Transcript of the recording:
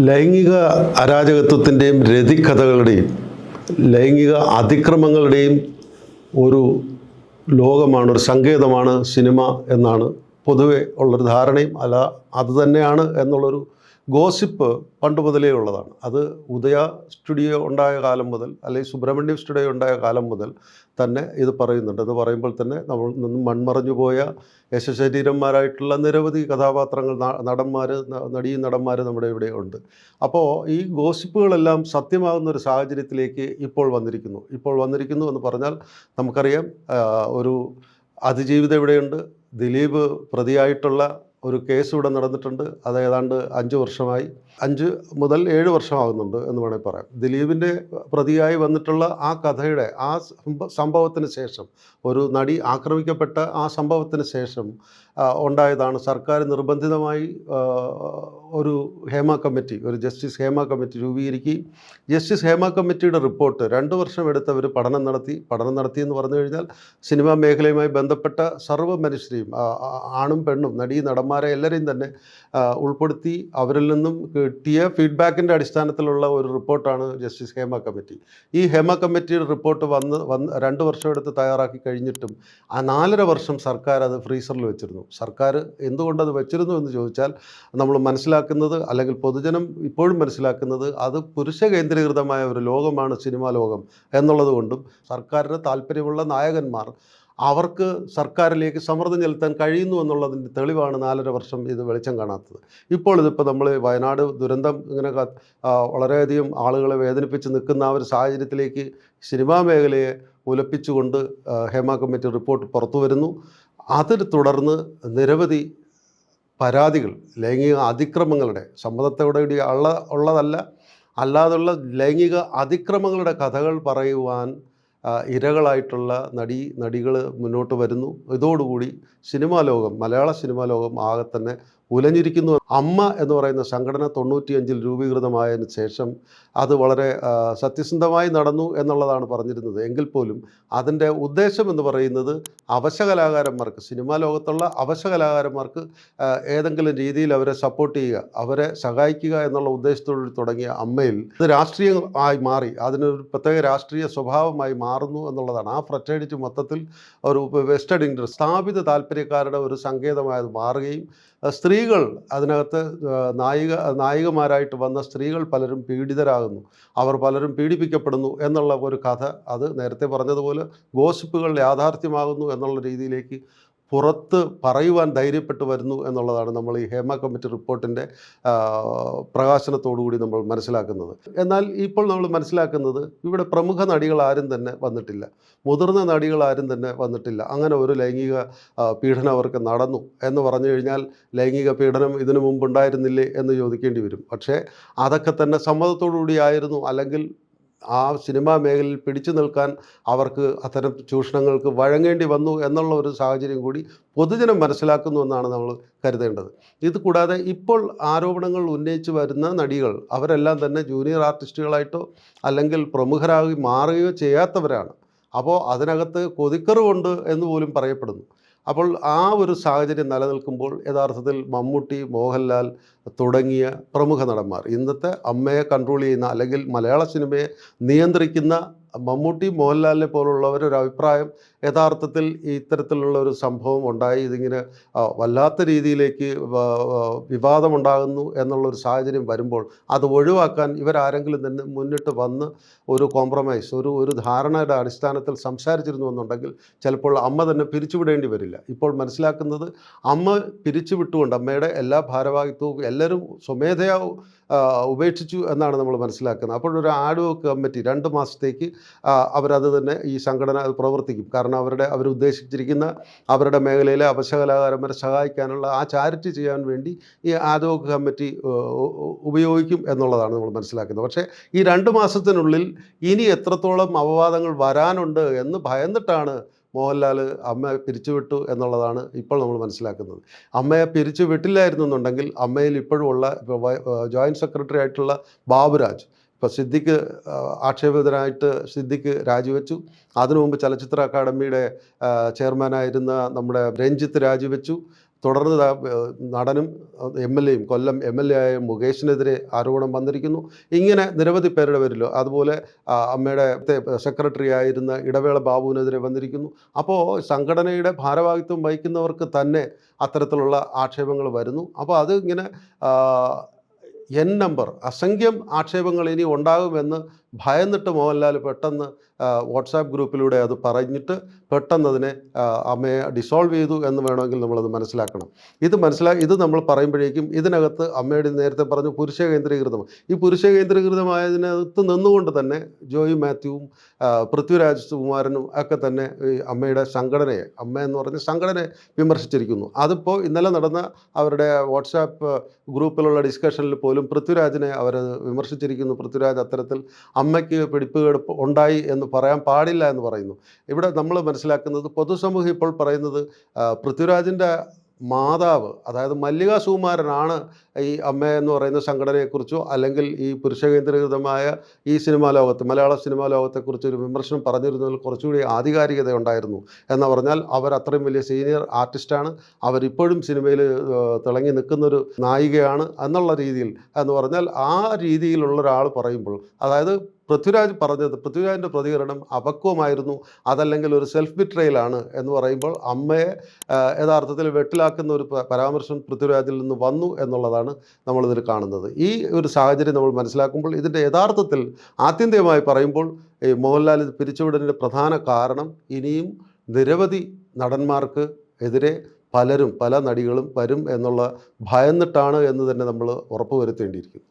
ലൈംഗിക അരാജകത്വത്തിൻ്റെയും രതിക്കഥകളുടെയും ലൈംഗിക അതിക്രമങ്ങളുടെയും ഒരു ലോകമാണ്, ഒരു സങ്കേതമാണ് സിനിമ എന്നാണ് പൊതുവെ ഉള്ളൊരു ധാരണയും അതുതന്നെയാണ് എന്നുള്ളൊരു ഗോസിപ്പ് പണ്ട് മുതലേ ഉള്ളതാണ്. അത് ഉദയ സ്റ്റുഡിയോ ഉണ്ടായ കാലം മുതൽ, അല്ലെങ്കിൽ സുബ്രഹ്മണ്യം സ്റ്റുഡിയോ ഉണ്ടായ കാലം മുതൽ തന്നെ ഇത് പറയുന്നുണ്ട്. അത് പറയുമ്പോൾ തന്നെ നമ്മൾ നിന്നും മൺമറഞ്ഞു പോയ യശശരീരന്മാരായിട്ടുള്ള നിരവധി കഥാപാത്രങ്ങൾ, നടന്മാർ നമ്മുടെ ഇവിടെ ഉണ്ട്. അപ്പോൾ ഈ ഗോസിപ്പുകളെല്ലാം സത്യമാകുന്ന ഒരു സാഹചര്യത്തിലേക്ക് ഇപ്പോൾ വന്നിരിക്കുന്നു എന്ന് പറഞ്ഞാൽ നമുക്കറിയാം. ഒരു അതിജീവിതം ഇവിടെയുണ്ട്. ദിലീപ് പ്രതിയായിട്ടുള്ള ഒരു കേസ് ഇവിടെ നടന്നിട്ടുണ്ട്. അത് ഏതാണ്ട് 5 വർഷമായി, 5 മുതൽ 7 വർഷമാകുന്നുണ്ട് എന്ന് വേണമെങ്കിൽ പറയാം. ദിലീപിൻ്റെ പ്രതിയായി വന്നിട്ടുള്ള ആ കഥയുടെ ആ സംഭവത്തിന് ശേഷം, ഒരു നടി ആക്രമിക്കപ്പെട്ട ആ സംഭവത്തിന് ശേഷം ഉണ്ടായതാണ് സർക്കാർ നിർബന്ധിതമായി ഒരു ഹേമ കമ്മിറ്റി, ഒരു ജസ്റ്റിസ് ഹേമ കമ്മിറ്റി രൂപീകരിക്കുകയും ജസ്റ്റിസ് ഹേമ കമ്മിറ്റിയുടെ റിപ്പോർട്ട് 2 വർഷം എടുത്തവർ പഠനം നടത്തി എന്ന് പറഞ്ഞു കഴിഞ്ഞാൽ സിനിമാ മേഖലയുമായി ബന്ധപ്പെട്ട സർവ്വ മനുഷ്യരെയും, ആണും പെണ്ണും, നടന്മാരെ എല്ലാവരെയും തന്നെ ഉൾപ്പെടുത്തി അവരിൽ നിന്നും കിട്ടിയ ഫീഡ്ബാക്കിൻ്റെ അടിസ്ഥാനത്തിലുള്ള ഒരു റിപ്പോർട്ടാണ് ജസ്റ്റിസ് ഹേമ കമ്മിറ്റി. ഈ ഹേമ കമ്മിറ്റിയുടെ റിപ്പോർട്ട് വന്ന് 2 വർഷം എടുത്ത് തയ്യാറാക്കി കഴിഞ്ഞിട്ടും ആ 4.5 വർഷം സർക്കാർ അത് ഫ്രീസറിൽ വെച്ചിരുന്നു. സർക്കാർ എന്തുകൊണ്ടത് വെച്ചിരുന്നു എന്ന് ചോദിച്ചാൽ നമ്മൾ മനസ്സിലാക്കുന്നത്, അല്ലെങ്കിൽ പൊതുജനം ഇപ്പോഴും മനസ്സിലാക്കുന്നത്, അത് പുരുഷ കേന്ദ്രീകൃതമായ ഒരു ലോകമാണ് സിനിമാ ലോകം എന്നുള്ളത് കൊണ്ടും സർക്കാരിന് താല്പര്യമുള്ള നായകന്മാർ അവർക്ക് സർക്കാരിലേക്ക് സമ്മർദ്ദം ചെലുത്താൻ കഴിയുന്നു എന്നുള്ളതിൻ്റെ തെളിവാണ് 4.5 വർഷം ഇത് വെളിച്ചം കാണാത്തത്. ഇതിപ്പോൾ നമ്മൾ വയനാട് ദുരന്തം ഇങ്ങനെ വളരെയധികം ആളുകളെ വേദനിപ്പിച്ച് നിൽക്കുന്ന ആ ഒരു സാഹചര്യത്തിലേക്ക് സിനിമാ മേഖലയെ ഉലപ്പിച്ചുകൊണ്ട് ഹേമ കമ്മിറ്റി റിപ്പോർട്ട് പുറത്തു വരുന്നു. അതിന് തുടർന്ന് നിരവധി പരാതികൾ, ലൈംഗിക അതിക്രമങ്ങളുടെ, സമ്മതത്തോടെ ഉള്ളതല്ല, അല്ലാതുള്ള ലൈംഗിക അതിക്രമങ്ങളുടെ കഥകൾ പറയുവാൻ ഇരകളായിട്ടുള്ള നടികൾ മുന്നോട്ട് വരുന്നു. ഇതോടുകൂടി മലയാള സിനിമാ ലോകം ആകെ തന്നെ ഉലഞ്ഞിരിക്കുന്നു. അമ്മ എന്ന് പറയുന്ന സംഘടന 95-ൽ രൂപീകൃതമായതിനു ശേഷം അത് വളരെ സത്യസന്ധമായി നടന്നു എന്നുള്ളതാണ് പറഞ്ഞിരുന്നത്. എങ്കിൽ പോലും അതിൻ്റെ ഉദ്ദേശം എന്ന് പറയുന്നത് അവശകലാകാരന്മാർക്ക്, സിനിമാ ലോകത്തുള്ള അവശകലാകാരന്മാർക്ക് ഏതെങ്കിലും രീതിയിൽ അവരെ സപ്പോർട്ട് ചെയ്യുക, അവരെ സഹായിക്കുക എന്നുള്ള ഉദ്ദേശത്തോട് തുടങ്ങിയ അമ്മയിൽ ഇത് രാഷ്ട്രീയമായി മാറി, അതിനൊരു പ്രത്യേക രാഷ്ട്രീയ സ്വഭാവമായി മാറുന്നു എന്നുള്ളതാണ്. ആ ഫ്രറ്റേണിറ്റി മൊത്തത്തിൽ ഒരു വെസ്റ്റഡ് ഇൻട്രസ്റ്റ്, സ്ഥാപിത താല്പര്യക്കാരുടെ ഒരു സങ്കേതമായത് മാറുകയും സ്ത്രീകൾ അതിനകത്ത് നായികമാരായിട്ട് വന്ന സ്ത്രീകൾ പലരും പീഡിതരാകുന്നു, അവർ പലരും പീഡിപ്പിക്കപ്പെടുന്നു എന്നുള്ള ഒരു കഥ, അത് നേരത്തെ പറഞ്ഞതുപോലെ ഗോസിപ്പുകൾ യാഥാർത്ഥ്യമാകുന്നു എന്നുള്ള രീതിയിലേക്ക് പുറത്ത് പറയുവാൻ ധൈര്യപ്പെട്ടു വരുന്നു എന്നുള്ളതാണ് നമ്മൾ ഈ ഹേമ കമ്മിറ്റി റിപ്പോർട്ടിൻ്റെ പ്രകാശനത്തോടുകൂടി നമ്മൾ മനസ്സിലാക്കുന്നത്. എന്നാൽ ഇപ്പോൾ നമ്മൾ മനസ്സിലാക്കുന്നത്, ഇവിടെ പ്രമുഖ നടികൾ ആരും തന്നെ വന്നിട്ടില്ല, മുതിർന്ന നടികൾ ആരും തന്നെ വന്നിട്ടില്ല. അങ്ങനെ ഒരു ലൈംഗിക പീഡനം അവർക്ക് നടന്നു എന്ന് പറഞ്ഞു കഴിഞ്ഞാൽ ലൈംഗിക പീഡനം ഇതിനു മുമ്പ് ഉണ്ടായിരുന്നില്ലേ എന്ന് ചോദിക്കേണ്ടി വരും. പക്ഷേ അതൊക്കെ തന്നെ സമ്മതത്തോടുകൂടി ആയിരുന്നു, അല്ലെങ്കിൽ ആ സിനിമാ മേഖലയിൽ പിടിച്ചു നിൽക്കാൻ അവർക്ക് അത്തരം ചൂഷണങ്ങൾക്ക് വഴങ്ങേണ്ടി വന്നു എന്നുള്ള ഒരു സാഹചര്യം കൂടി പൊതുജനം മനസ്സിലാക്കുന്നു എന്നാണ് നമ്മൾ കരുതേണ്ടത്. ഇത് കൂടാതെ ഇപ്പോൾ ആരോപണങ്ങൾ ഉന്നയിച്ചു വരുന്ന നടികൾ അവരെല്ലാം തന്നെ ജൂനിയർ ആർട്ടിസ്റ്റുകളായിട്ടോ അല്ലെങ്കിൽ പ്രമുഖരായി മാറുകയോ ചെയ്യാത്തവരാണ്. അപ്പോൾ അതിനകത്ത് കൊതിക്കറുണ്ട് എന്ന് പോലും പറയപ്പെടുന്നു. അപ്പോൾ ആ ഒരു സാഹചര്യം നിലനിൽക്കുമ്പോൾ യഥാർത്ഥത്തിൽ മമ്മൂട്ടി, മോഹൻലാൽ തുടങ്ങിയ പ്രമുഖ നടന്മാർ, ഇന്നത്തെ അമ്മയെ കൺട്രോൾ ചെയ്യുന്ന, അല്ലെങ്കിൽ മലയാള സിനിമയെ നിയന്ത്രിക്കുന്ന മമ്മൂട്ടി, മോഹൻലാലിനെ പോലുള്ളവരൊരു അഭിപ്രായം യഥാർത്ഥത്തിൽ ഇത്തരത്തിലുള്ള ഒരു സംഭവം ഉണ്ടായി, ഇതിങ്ങനെ വല്ലാത്ത രീതിയിലേക്ക് വിവാദമുണ്ടാകുന്നു എന്നുള്ളൊരു സാഹചര്യം വരുമ്പോൾ അത് ഒഴിവാക്കാൻ ഇവരാരെങ്കിലും തന്നെ മുന്നിട്ട് വന്ന് ഒരു കോംപ്രമൈസ്, ഒരു ധാരണയുടെ അടിസ്ഥാനത്തിൽ സംസാരിച്ചിരുന്നു എന്നുണ്ടെങ്കിൽ ചിലപ്പോൾ അമ്മ തന്നെ പിരിച്ചുവിടേണ്ടി വരില്ല. ഇപ്പോൾ മനസ്സിലാക്കുന്നത്, അമ്മ പിരിച്ചുവിട്ടുകൊണ്ട് അമ്മയുടെ എല്ലാ ഭാരവാഹിത്വവും എല്ലാവരും സ്വമേധയാ ഉപേക്ഷിച്ചു എന്നാണ് നമ്മൾ മനസ്സിലാക്കുന്നത്. അപ്പോഴൊരു ആഡ്വോക്ക് കമ്മിറ്റി 2 മാസത്തേക്ക് അവരത് തന്നെ, ഈ സംഘടന അത് പ്രവർത്തിക്കും. കാരണം അവരുദ്ദേശിച്ചിരിക്കുന്ന അവരുടെ മേഖലയിലെ അവശകലാകാരന്മാരെ സഹായിക്കാനുള്ള ആ ചാരിറ്റി ചെയ്യാൻ വേണ്ടി ഈ ആഡ്വോക്ക് കമ്മിറ്റി ഉപയോഗിക്കും എന്നുള്ളതാണ് നമ്മൾ മനസ്സിലാക്കുന്നത്. പക്ഷേ ഈ 2 മാസത്തിനുള്ളിൽ ഇനി എത്രത്തോളം അപവാദങ്ങൾ വരാനുണ്ട് എന്ന് ഭയന്നിട്ടാണ് മോഹൻലാൽ അമ്മയെ പിരിച്ചുവിട്ടു എന്നുള്ളതാണ് ഇപ്പോൾ നമ്മൾ മനസ്സിലാക്കുന്നത്. അമ്മയെ പിരിച്ചു വിട്ടില്ലായിരുന്നുണ്ടെങ്കിൽ അമ്മയിൽ ഇപ്പോഴും ഉള്ള ജോയിൻറ്റ് സെക്രട്ടറി ആയിട്ടുള്ള ബാബുരാജ്, ഇപ്പോൾ സിദ്ദിഖ് ആക്ഷേപിതനായിട്ട് സിദ്ദിഖ് രാജിവെച്ചു. അതിനു മുമ്പ് ചലച്ചിത്ര അക്കാദമിയുടെ ചെയർമാനായിരുന്ന നമ്മുടെ രഞ്ജിത്ത് രാജിവെച്ചു. തുടർന്ന് നടനും MLA യും കൊല്ലം MLA ആയ മുകേഷിനെതിരെ ആരോപണം വന്നിരിക്കുന്നു. ഇങ്ങനെ നിരവധി പേരുടെ പേരിലോ അതുപോലെ അമ്മയുടെ സെക്രട്ടറി ആയിരുന്ന ഇടവേള ബാബുവിനെതിരെ വന്നിരിക്കുന്നു. അപ്പോൾ സംഘടനയുടെ ഭാരവാഹിത്വം വഹിക്കുന്നവർക്ക് തന്നെ അത്തരത്തിലുള്ള ആക്ഷേപങ്ങൾ വരുന്നു. അപ്പോൾ അത് ഇങ്ങനെ നമ്പർ അസംഖ്യം ആക്ഷേപങ്ങൾ ഇനി ഉണ്ടാകുമെന്ന് ഭയന്നിട്ട് മോഹൻലാൽ പെട്ടെന്ന് വാട്സാപ്പ് ഗ്രൂപ്പിലൂടെ അത് പറഞ്ഞിട്ട് പെട്ടെന്ന് അതിനെ അമ്മയെ ഡിസോൾവ് ചെയ്തു എന്ന് വേണമെങ്കിൽ നമ്മളത് മനസ്സിലാക്കണം. ഇത് നമ്മൾ പറയുമ്പോഴേക്കും ഇതിനകത്ത് അമ്മയുടെ നേരത്തെ പറഞ്ഞു പുരുഷ കേന്ദ്രീകൃതം. ഈ പുരുഷ കേന്ദ്രീകൃതമായതിനകത്ത് നിന്നുകൊണ്ട് തന്നെ ജോയി മാത്യുവും പൃഥ്വിരാജ് സുകുമാരനും ഒക്കെ തന്നെ ഈ അമ്മയുടെ സംഘടനയെ, അമ്മ എന്ന് പറഞ്ഞ സംഘടനയെ വിമർശിച്ചിരിക്കുന്നു. അതിപ്പോൾ ഇന്നലെ നടന്ന അവരുടെ വാട്സാപ്പ് ഗ്രൂപ്പിലുള്ള ഡിസ്കഷനിൽ പോലും പൃഥ്വിരാജിനെ അവർ വിമർശിച്ചിരിക്കുന്നു. പൃഥ്വിരാജ് അത്തരത്തിൽ അമ്മയ്ക്ക് പിടിപ്പുകേട് ഉണ്ടായി എന്ന് പറയാൻ പാടില്ല എന്ന് പറയുന്നു. ഇവിടെ നമ്മൾ മനസ്സിലാക്കുന്നത് പൊതുസമൂഹം ഇപ്പോൾ പറയുന്നത് പൃഥ്വിരാജിൻ്റെ മാതാവ്, അതായത് മല്ലിക സുകുമാരനാണ് ഈ അമ്മ എന്ന് പറയുന്ന സംഘടനയെക്കുറിച്ചോ അല്ലെങ്കിൽ ഈ പുരുഷ കേന്ദ്രീകൃതമായ ഈ സിനിമാ ലോകത്ത്, മലയാള സിനിമാ ലോകത്തെക്കുറിച്ച് ഒരു വിമർശനം പറഞ്ഞിരുന്നതിൽ കുറച്ചുകൂടി ആധികാരികത ഉണ്ടായിരുന്നു എന്ന് പറഞ്ഞാൽ അവർ അത്രയും വലിയ സീനിയർ ആർട്ടിസ്റ്റാണ്, അവരിപ്പോഴും സിനിമയിൽ തിളങ്ങി നിൽക്കുന്നൊരു നായികയാണ് എന്നുള്ള രീതിയിൽ എന്ന് പറഞ്ഞാൽ ആ രീതിയിലുള്ള ഒരാൾ പറയുമ്പോൾ, അതായത് പൃഥ്വിരാജിൻ്റെ പ്രതികരണം അപക്വമായിരുന്നു, അതല്ലെങ്കിൽ ഒരു സെൽഫ് ബിട്രയലാണ് എന്ന് പറയുമ്പോൾ അമ്മയെ യഥാർത്ഥത്തിൽ വെട്ടിലാക്കുന്ന ഒരു പരാമർശം പൃഥ്വിരാജിൽ നിന്ന് വന്നു എന്നുള്ളതാണ് നമ്മളിതിൽ കാണുന്നത്. ഈ ഒരു സാഹചര്യം നമ്മൾ മനസ്സിലാക്കുമ്പോൾ ഇതിൻ്റെ യഥാർത്ഥത്തിൽ ആത്യന്തികമായി പറയുമ്പോൾ ഈ മോഹൻലാൽ ഇത് പിരിച്ചുവിടലിൻ്റെ പ്രധാന കാരണം ഇനിയും നിരവധി നടന്മാർക്ക് എതിരെ പല നടികളും വരും എന്നുള്ള ഭയന്നിട്ടാണ് എന്ന് തന്നെ നമ്മൾ ഉറപ്പുവരുത്തേണ്ടിയിരിക്കുന്നു.